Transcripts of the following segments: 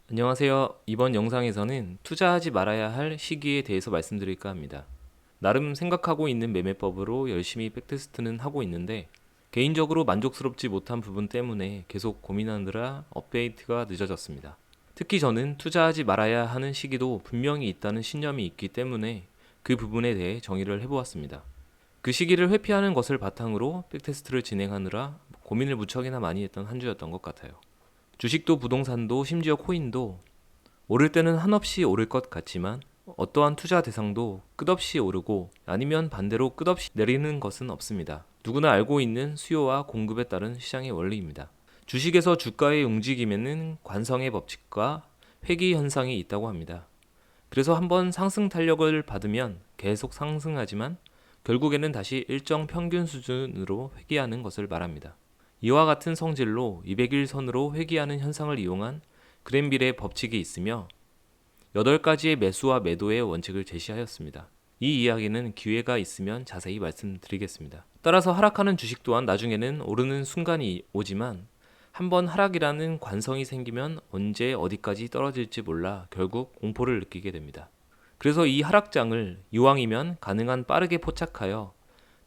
안녕하세요. 이번 영상에서는 투자하지 말아야 할 시기에 대해서 말씀드릴까 합니다. 나름 생각하고 있는 매매법으로 열심히 백테스트는 하고 있는데 개인적으로 만족스럽지 못한 부분 때문에 계속 고민하느라 업데이트가 늦어졌습니다. 특히 저는 투자하지 말아야 하는 시기도 분명히 있다는 신념이 있기 때문에 그 부분에 대해 정의를 해보았습니다. 그 시기를 회피하는 것을 바탕으로 백테스트를 진행하느라 고민을 무척이나 많이 했던 한 주였던 것 같아요. 주식도 부동산도 심지어 코인도 오를 때는 한없이 오를 것 같지만 어떠한 투자 대상도 끝없이 오르고 아니면 반대로 끝없이 내리는 것은 없습니다. 누구나 알고 있는 수요와 공급에 따른 시장의 원리입니다. 주식에서 주가의 움직임에는 관성의 법칙과 회귀 현상이 있다고 합니다. 그래서 한번 상승 탄력을 받으면 계속 상승하지만 결국에는 다시 일정 평균 수준으로 회귀하는 것을 말합니다. 이와 같은 성질로 200일 선으로 회귀하는 현상을 이용한 그랜빌의 법칙이 있으며 8가지의 매수와 매도의 원칙을 제시하였습니다. 이 이야기는 기회가 있으면 자세히 말씀드리겠습니다. 따라서 하락하는 주식 또한 나중에는 오르는 순간이 오지만 한번 하락이라는 관성이 생기면 언제 어디까지 떨어질지 몰라 결국 공포를 느끼게 됩니다. 그래서 이 하락장을 이왕이면 가능한 빠르게 포착하여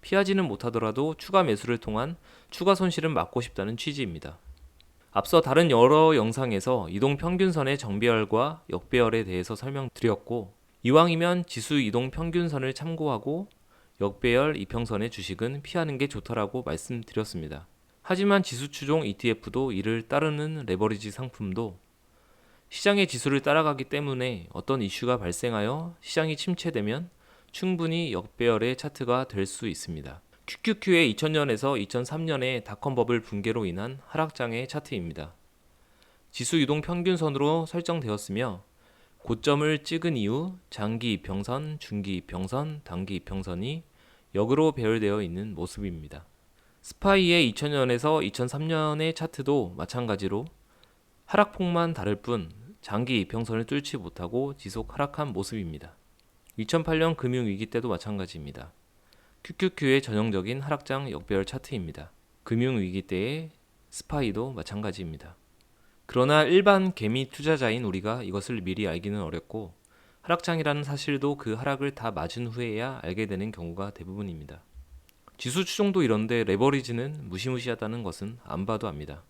피하지는 못하더라도 추가 매수를 통한 추가 손실은 막고 싶다는 취지입니다. 앞서 다른 여러 영상에서 이동평균선의 정배열과 역배열에 대해서 설명드렸고 이왕이면 지수 이동평균선을 참고하고 역배열 이평선의 주식은 피하는 게 좋다라고 말씀드렸습니다. 하지만 지수추종 ETF도 이를 따르는 레버리지 상품도 시장의 지수를 따라가기 때문에 어떤 이슈가 발생하여 시장이 침체되면 충분히 역배열의 차트가 될 수 있습니다. QQQ의 2000년에서 2003년의 닷컴 버블 붕괴로 인한 하락장의 차트입니다. 지수 이동 평균선으로 설정되었으며 고점을 찍은 이후 장기 이평선, 중기 이평선, 단기 이평선이 역으로 배열되어 있는 모습입니다. 스파이의 2000년에서 2003년의 차트도 마찬가지로 하락폭만 다를 뿐 장기 이평선을 뚫지 못하고 지속 하락한 모습입니다. 2008년 금융위기 때도 마찬가지입니다. QQQ의 전형적인 하락장 역배열 차트입니다. 금융위기 때의 스파이도 마찬가지입니다. 그러나 일반 개미 투자자인 우리가 이것을 미리 알기는 어렵고 하락장이라는 사실도 그 하락을 다 맞은 후에야 알게 되는 경우가 대부분입니다. 지수 추종도 이런데 레버리지는 무시무시하다는 것은 안 봐도 압니다.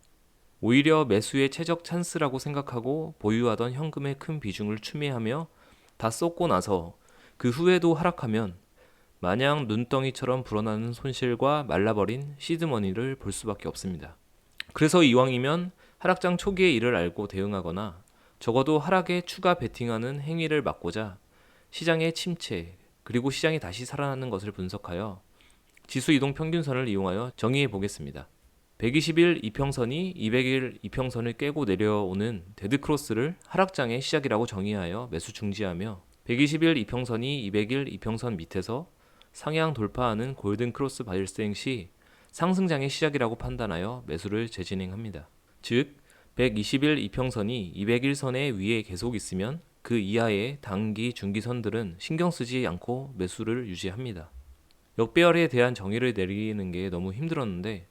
오히려 매수의 최적 찬스라고 생각하고 보유하던 현금의 큰 비중을 추매하며 다 쏟고 나서 그 후에도 하락하면 마냥 눈덩이처럼 불어나는 손실과 말라버린 시드머니를 볼 수밖에 없습니다. 그래서 이왕이면 하락장 초기에 이를 알고 대응하거나 적어도 하락에 추가 베팅하는 행위를 막고자 시장의 침체 그리고 시장이 다시 살아나는 것을 분석하여 지수 이동 평균선을 이용하여 정의해 보겠습니다. 120일 이평선이 200일 이평선을 깨고 내려오는 데드크로스를 하락장의 시작이라고 정의하여 매수 중지하며 120일 이평선이 200일 이평선 밑에서 상향 돌파하는 골든크로스 발생 시 상승장의 시작이라고 판단하여 매수를 재진행합니다. 즉 120일 이평선이 200일선의 위에 계속 있으면 그 이하의 단기, 중기선들은 신경 쓰지 않고 매수를 유지합니다. 역배열에 대한 정의를 내리는 게 너무 힘들었는데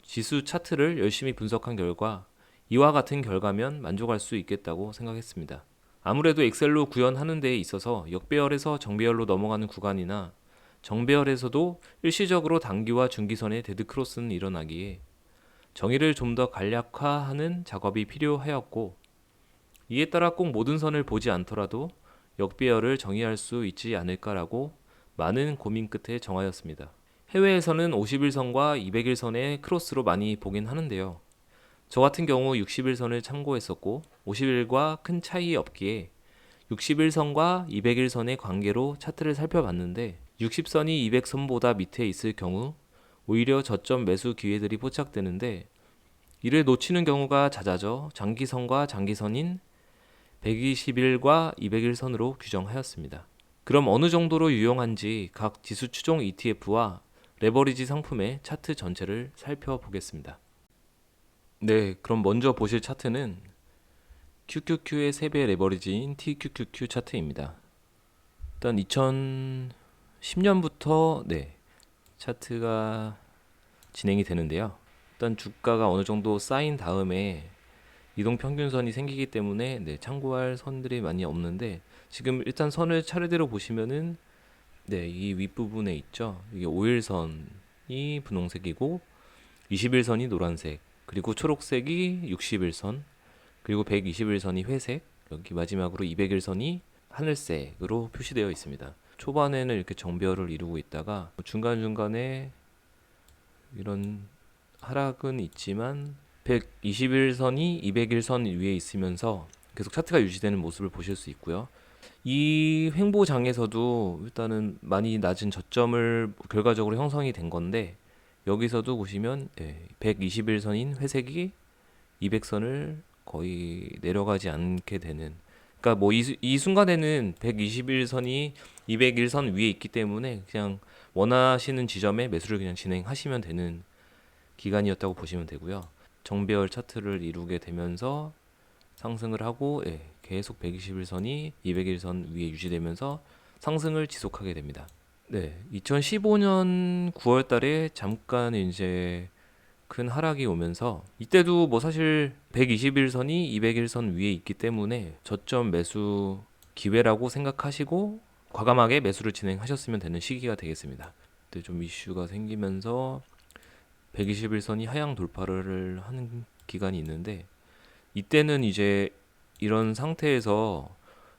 지수 차트를 열심히 분석한 결과 이와 같은 결과면 만족할 수 있겠다고 생각했습니다. 아무래도 엑셀로 구현하는 데에 있어서 역배열에서 정배열로 넘어가는 구간이나 정배열에서도 일시적으로 단기와 중기선의 데드크로스는 일어나기에 정의를 좀 더 간략화하는 작업이 필요하였고 이에 따라 꼭 모든 선을 보지 않더라도 역배열을 정의할 수 있지 않을까라고 많은 고민 끝에 정하였습니다. 해외에서는 50일선과 200일선의 크로스로 많이 보긴 하는데요. 저 같은 경우 60일선을 참고했었고 50일과 큰 차이 없기에 60일선과 200일선의 관계로 차트를 살펴봤는데 60선이 200선보다 밑에 있을 경우 오히려 저점 매수 기회들이 포착되는데 이를 놓치는 경우가 잦아져 장기선과 장기선인 120일과 200일선으로 규정하였습니다. 그럼 어느 정도로 유용한지 각 지수 추종 ETF와 레버리지 상품의 차트 전체를 살펴보겠습니다. 네, 그럼 먼저 보실 차트는 QQQ의 3배 레버리지인 TQQQ 차트입니다. 일단 2010년부터 차트가 진행이 되는데요. 일단 주가가 어느 정도 쌓인 다음에 이동 평균선이 생기기 때문에 참고할 선들이 많이 없는데, 지금 일단 선을 차례대로 보시면은 이 윗부분에 있죠. 이게 5일선이 분홍색이고 21선이 노란색, 그리고 초록색이 60일선, 그리고 121선이 회색, 여기 마지막으로 200일선이 하늘색으로 표시되어 있습니다. 초반에는 이렇게 정별을 이루고 있다가 중간중간에 이런 하락은 있지만 121선이 201선 위에 있으면서 계속 차트가 유지되는 모습을 보실 수 있고요. 이 횡보장에서도 일단은 많이 낮은 저점을 결과적으로 형성이 된 건데, 여기서도 보시면 121선인 회색이 200선을 거의 내려가지 않게 되는, 그러니까 뭐 이 순간에는 121선이 201선 위에 있기 때문에 그냥 원하시는 지점에 매수를 그냥 진행하시면 되는 기간이었다고 보시면 되고요. 정배열 차트를 이루게 되면서 상승을 하고 계속 121선이 201선 위에 유지되면서 상승을 지속하게 됩니다. 2015년 9월 달에 잠깐 이제 큰 하락이 오면서, 이때도 뭐 사실 121선이 201선 위에 있기 때문에 저점 매수 기회라고 생각하시고 과감하게 매수를 진행하셨으면 되는 시기가 되겠습니다. 그때 좀 이슈가 생기면서 121선이 하향 돌파를 하는 기간이 있는데, 이때는 이제 이런 상태에서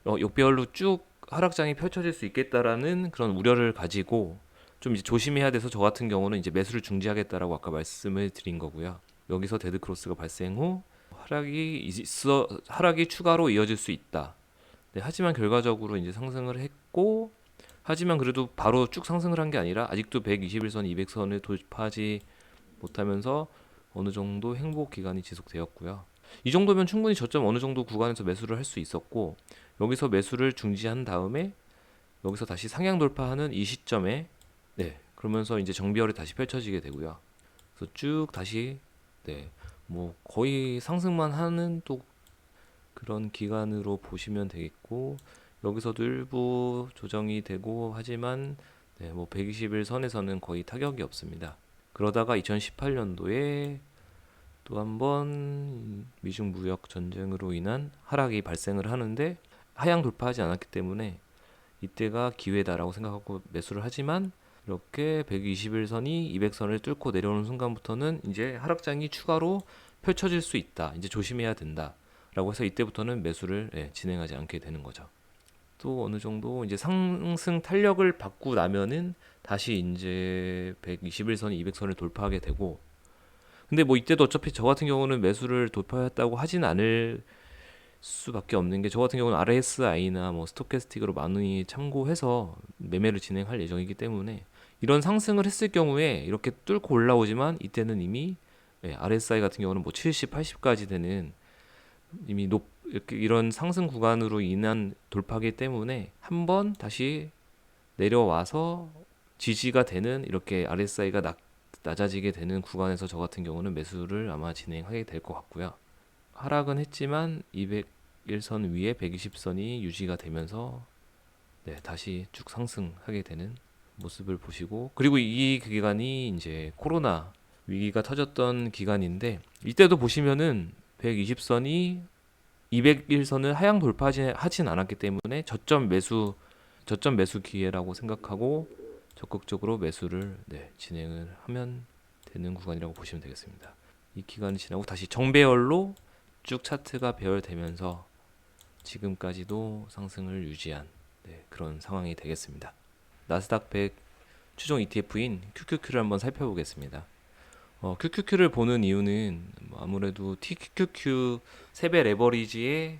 역배열로 쭉 하락장이 펼쳐질 수 있겠다라는 그런 우려를 가지고 좀 이제 조심해야 돼서, 저 같은 경우는 이제 매수를 중지하겠다라고 아까 말씀을 드린 거고요. 여기서 데드 크로스가 발생 후 하락이 추가로 이어질 수 있다. 하지만 결과적으로 이제 상승을 했고, 하지만 그래도 바로 쭉 상승을 한 게 아니라 아직도 121선, 200선을 돌파하지 못하면서 어느 정도 행복 기간이 지속되었고요. 이 정도면 충분히 저점 어느 정도 구간에서 매수를 할 수 있었고, 여기서 매수를 중지한 다음에 여기서 다시 상향 돌파하는 이 시점에 그러면서 이제 정비열이 다시 펼쳐지게 되고요. 그래서 쭉 다시 뭐 거의 상승만 하는 또 그런 기간으로 보시면 되겠고, 여기서도 일부 조정이 되고 하지만 뭐 121 선에서는 거의 타격이 없습니다. 그러다가 2018년도에 또 한 번 미중 무역 전쟁으로 인한 하락이 발생을 하는데, 하향 돌파하지 않았기 때문에 이때가 기회다라고 생각하고 매수를 하지만, 이렇게 121선이 200선을 뚫고 내려오는 순간부터는 이제 하락장이 추가로 펼쳐질 수 있다, 이제 조심해야 된다 라고 해서 이때부터는 매수를 진행하지 않게 되는 거죠. 또 어느 정도 이제 상승 탄력을 받고 나면은 다시 이제 121선, 200선을 돌파하게 되고, 근데 뭐 이때도 어차피 저 같은 경우는 매수를 돌파했다고 하진 않을 수밖에 없는 게, 저 같은 경우는 RSI나 뭐 스토캐스틱으로 많이 참고해서 매매를 진행할 예정이기 때문에, 이런 상승을 했을 경우에 이렇게 뚫고 올라오지만 이때는 이미 RSI 같은 경우는 뭐 70, 80까지 되는 이미 이렇게 이런 상승 구간으로 인한 돌파기 때문에 한번 다시 내려와서 지지가 되는, 이렇게 RSI가 낮아지게 되는 구간에서 저 같은 경우는 매수를 아마 진행하게 될 것 같고요. 하락은 했지만 201선 위에 120선이 유지가 되면서 다시 쭉 상승하게 되는 모습을 보시고, 그리고 이 기간이 이제 코로나 위기가 터졌던 기간인데, 이때도 보시면은 120선이 201선을 하향 돌파하진 않았기 때문에 저점 매수 기회라고 생각하고 적극적으로 매수를 진행을 하면 되는 구간이라고 보시면 되겠습니다. 이 기간이 지나고 다시 정배열로 쭉 차트가 배열되면서 지금까지도 상승을 유지한 그런 상황이 되겠습니다. 나스닥 100 추종 ETF인 QQQ를 한번 살펴보겠습니다. QQQ를 보는 이유는 아무래도 TQQQ 세배 레버리지에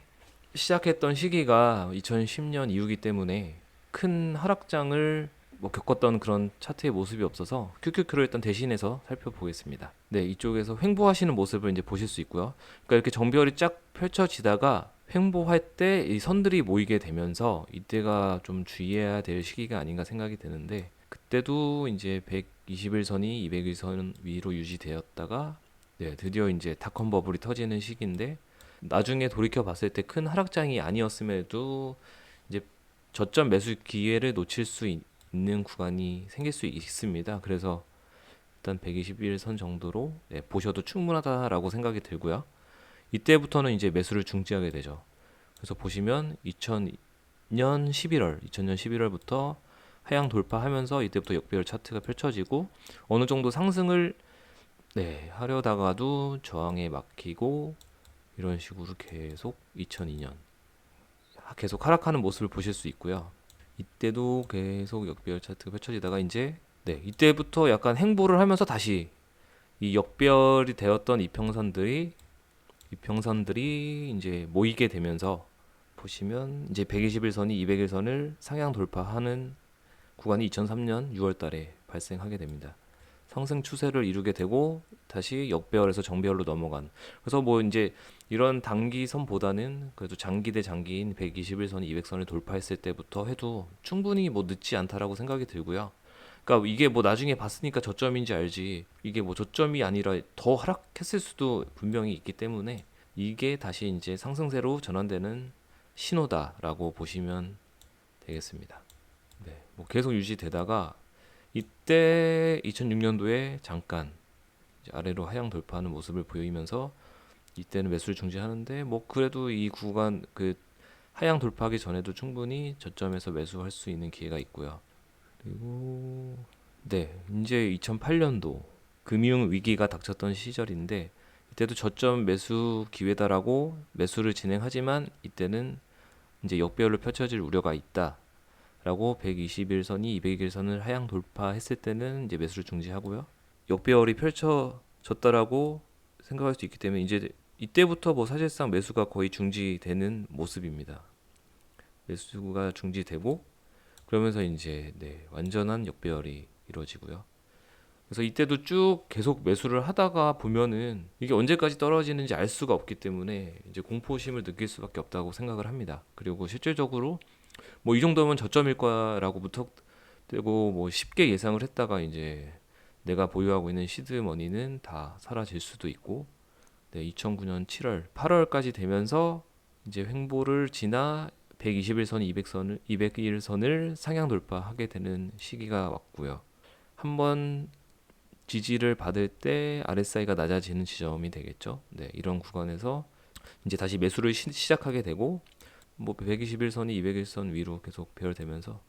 시작했던 시기가 2010년 이후기 때문에 큰 하락장을 겪었던 그런 차트의 모습이 없어서 QQQ를 일단 대신해서 살펴보겠습니다. 이쪽에서 횡보하시는 모습을 이제 보실 수 있고요. 그러니까 이렇게 정별이 쫙 펼쳐지다가 횡보할 때 이 선들이 모이게 되면서 이때가 좀 주의해야 될 시기가 아닌가 생각이 드는데, 그때도 이제 121선이 201선 위로 유지되었다가 드디어 이제 닷컴 버블이 터지는 시기인데, 나중에 돌이켜 봤을 때 큰 하락장이 아니었음에도 이제 저점 매수 기회를 놓칠 수 있는 구간이 생길 수 있습니다. 그래서 일단 121선 정도로 보셔도 충분하다라고 생각이 들고요. 이때부터는 이제 매수를 중지하게 되죠. 그래서 보시면 2000년 11월부터 하향 돌파하면서 이때부터 역배열 차트가 펼쳐지고 어느 정도 상승을 하려다가도 저항에 막히고 이런 식으로 계속 2002년 계속 하락하는 모습을 보실 수 있고요. 이때도 계속 역배열 차트가 펼쳐지다가 이제 이때부터 약간 행보를 하면서 다시 이 역배열이 되었던 이평선들이 이제 모이게 되면서 보시면 이제 121선이 200일선을 상향 돌파하는 구간이 2003년 6월 달에 발생하게 됩니다. 상승 추세를 이루게 되고 다시 역배열에서 정배열로 넘어간. 그래서 뭐 이제 이런 단기선보다는 그래도 장기 대 장기인 121선, 200선을 돌파했을 때부터 해도 충분히 뭐 늦지 않다라고 생각이 들고요. 그러니까 이게 뭐 나중에 봤으니까 저점인지 알지. 이게 뭐 저점이 아니라 더 하락했을 수도 분명히 있기 때문에 이게 다시 이제 상승세로 전환되는 신호다라고 보시면 되겠습니다. 네, 뭐 계속 유지되다가 이때 2006년도에 잠깐 이제 아래로 하향 돌파하는 모습을 보이면서 이때는 매수를 중지하는데 뭐 그래도 이 구간 그 하향 돌파하기 전에도 충분히 저점에서 매수할 수 있는 기회가 있고요. 그리고 이제 2008년도 금융 위기가 닥쳤던 시절인데 이때도 저점 매수 기회다라고 매수를 진행하지만 이때는 이제 역배열로 펼쳐질 우려가 있다라고 121선이 200일선을 하향 돌파했을 때는 이제 매수를 중지하고요. 역배열이 펼쳐졌다라고 생각할 수 있기 때문에 이제 이때부터 뭐 사실상 매수가 거의 중지되는 모습입니다. 매수가 중지되고 그러면서 이제 완전한 역배열이 이루어지고요. 그래서 이때도 쭉 계속 매수를 하다가 보면은 이게 언제까지 떨어지는지 알 수가 없기 때문에 이제 공포심을 느낄 수밖에 없다고 생각을 합니다. 그리고 실질적으로 뭐 이 정도면 저점일 거라고 무턱대고 뭐 쉽게 예상을 했다가 이제 내가 보유하고 있는 시드머니는 다 사라질 수도 있고 2009년 7월, 8월까지 되면서 이제 횡보를 지나 121선, 200일선을 상향 돌파하게 되는 시기가 왔고요. 한번 지지를 받을 때 RSI가 낮아지는 지점이 되겠죠. 이런 구간에서 이제 다시 매수를 시작하게 되고 뭐 121선이 200일선 위로 계속 배열되면서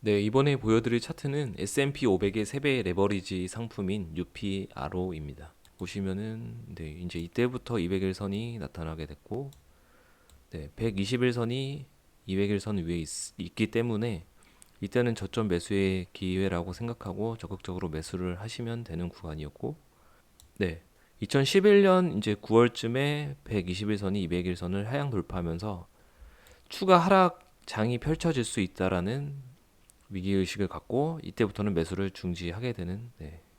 이번에 보여드릴 차트는 S&P 500의 3배 레버리지 상품인 UPRO입니다. 보시면은 이제 이때부터 200일선이 나타나게 됐고 121선이 200일선 위에 있기 때문에 이때는 저점 매수의 기회라고 생각하고 적극적으로 매수를 하시면 되는 구간이었고 2011년 이제 9월쯤에 121선이 200일선을 하향 돌파하면서 추가 하락장이 펼쳐질 수 있다라는 위기의식을 갖고 이때부터는 매수를 중지하게 되는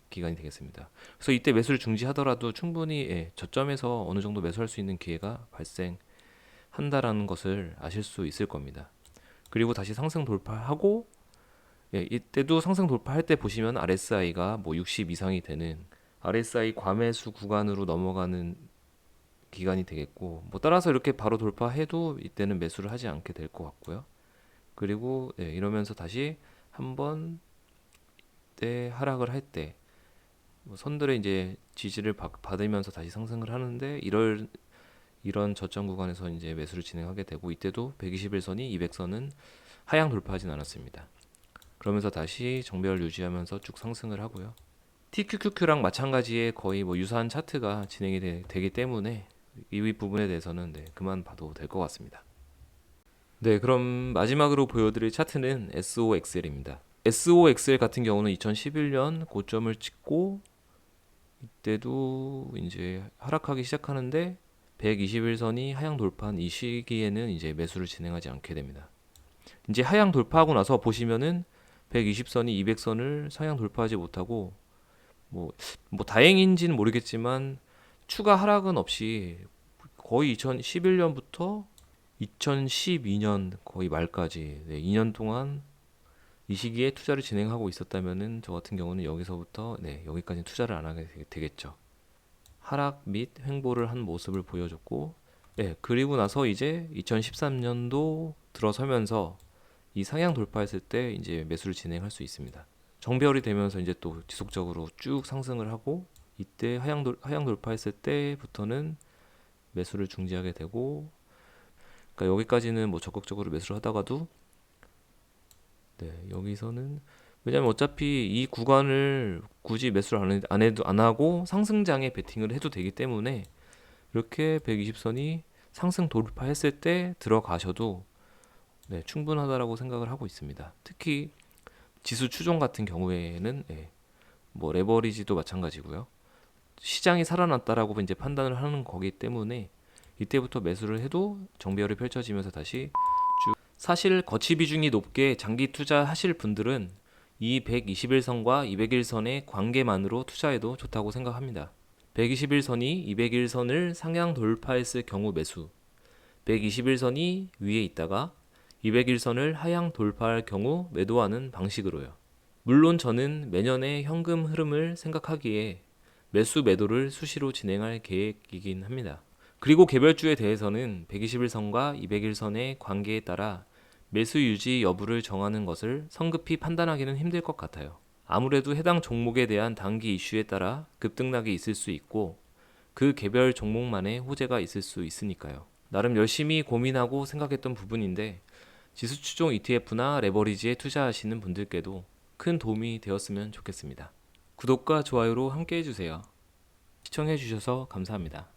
기간이 되겠습니다. 그래서 이때 매수를 중지하더라도 충분히 저점에서 어느 정도 매수할 수 있는 기회가 발생한다라는 것을 아실 수 있을 겁니다. 그리고 다시 상승 돌파하고 이때도 상승 돌파할 때 보시면 RSI가 뭐 60 이상이 되는 RSI 과매수 구간으로 넘어가는 기간이 되겠고 뭐 따라서 이렇게 바로 돌파해도 이때는 매수를 하지 않게 될 것 같고요. 그리고 이러면서 다시 한번 하락을 할 때 뭐 선들의 이제 지지를 받으면서 다시 상승을 하는데 이런 저점 구간에서 이제 매수를 진행하게 되고 이때도 121선이 200선은 하향 돌파하진 않았습니다. 그러면서 다시 정배열 유지하면서 쭉 상승을 하고요. TQQQ랑 마찬가지의 거의 뭐 유사한 차트가 진행이 되기 때문에 이 부분에 대해서는 그만 봐도 될 것 같습니다. 그럼 마지막으로 보여드릴 차트는 SOXL입니다. SOXL 같은 경우는 2011년 고점을 찍고 이때도 이제 하락하기 시작하는데 121선이 하향 돌파한 이 시기에는 이제 매수를 진행하지 않게 됩니다. 이제 하향 돌파하고 나서 보시면은 120선이 200선을 상향 돌파하지 못하고 뭐 다행인지는 모르겠지만 추가 하락은 없이 거의 2011년부터 2012년 거의 말까지 2년 동안 이 시기에 투자를 진행하고 있었다면은 저 같은 경우는 여기서부터 여기까지 투자를 안 하게 되겠죠. 하락 및 횡보를 한 모습을 보여줬고 그리고 나서 이제 2013년도 들어서면서 이 상향 돌파했을 때 이제 매수를 진행할 수 있습니다. 정배열이 되면서 이제 또 지속적으로 쭉 상승을 하고 이때 하향 돌파했을 때부터는 매수를 중지하게 되고, 그러니까 여기까지는 뭐 적극적으로 매수를 하다가도, 네, 여기서는 왜냐면 어차피 이 구간을 굳이 매수를 안 하고 상승장에 베팅을 해도 되기 때문에 이렇게 120선이 상승 돌파했을 때 들어가셔도 네, 충분하다라고 생각을 하고 있습니다. 특히 지수 추종 같은 경우에는 뭐 레버리지도 마찬가지고요. 시장이 살아났다라고 이제 판단을 하는 거기 때문에 이때부터 매수를 해도 정배열이 펼쳐지면서 다시 사실 거치 비중이 높게 장기 투자하실 분들은 이 121선과 200일선의 관계만으로 투자해도 좋다고 생각합니다. 121선이 200일선을 상향 돌파했을 경우 매수, 121선이 위에 있다가 200일선을 하향 돌파할 경우 매도하는 방식으로요. 물론 저는 매년의 현금 흐름을 생각하기에 매수 매도를 수시로 진행할 계획이긴 합니다. 그리고 개별주에 대해서는 121선과 200일선의 관계에 따라 매수 유지 여부를 정하는 것을 성급히 판단하기는 힘들 것 같아요. 아무래도 해당 종목에 대한 단기 이슈에 따라 급등락이 있을 수 있고 그 개별 종목만의 호재가 있을 수 있으니까요. 나름 열심히 고민하고 생각했던 부분인데 지수 추종 ETF나 레버리지에 투자하시는 분들께도 큰 도움이 되었으면 좋겠습니다. 구독과 좋아요로 함께 해주세요. 시청해주셔서 감사합니다.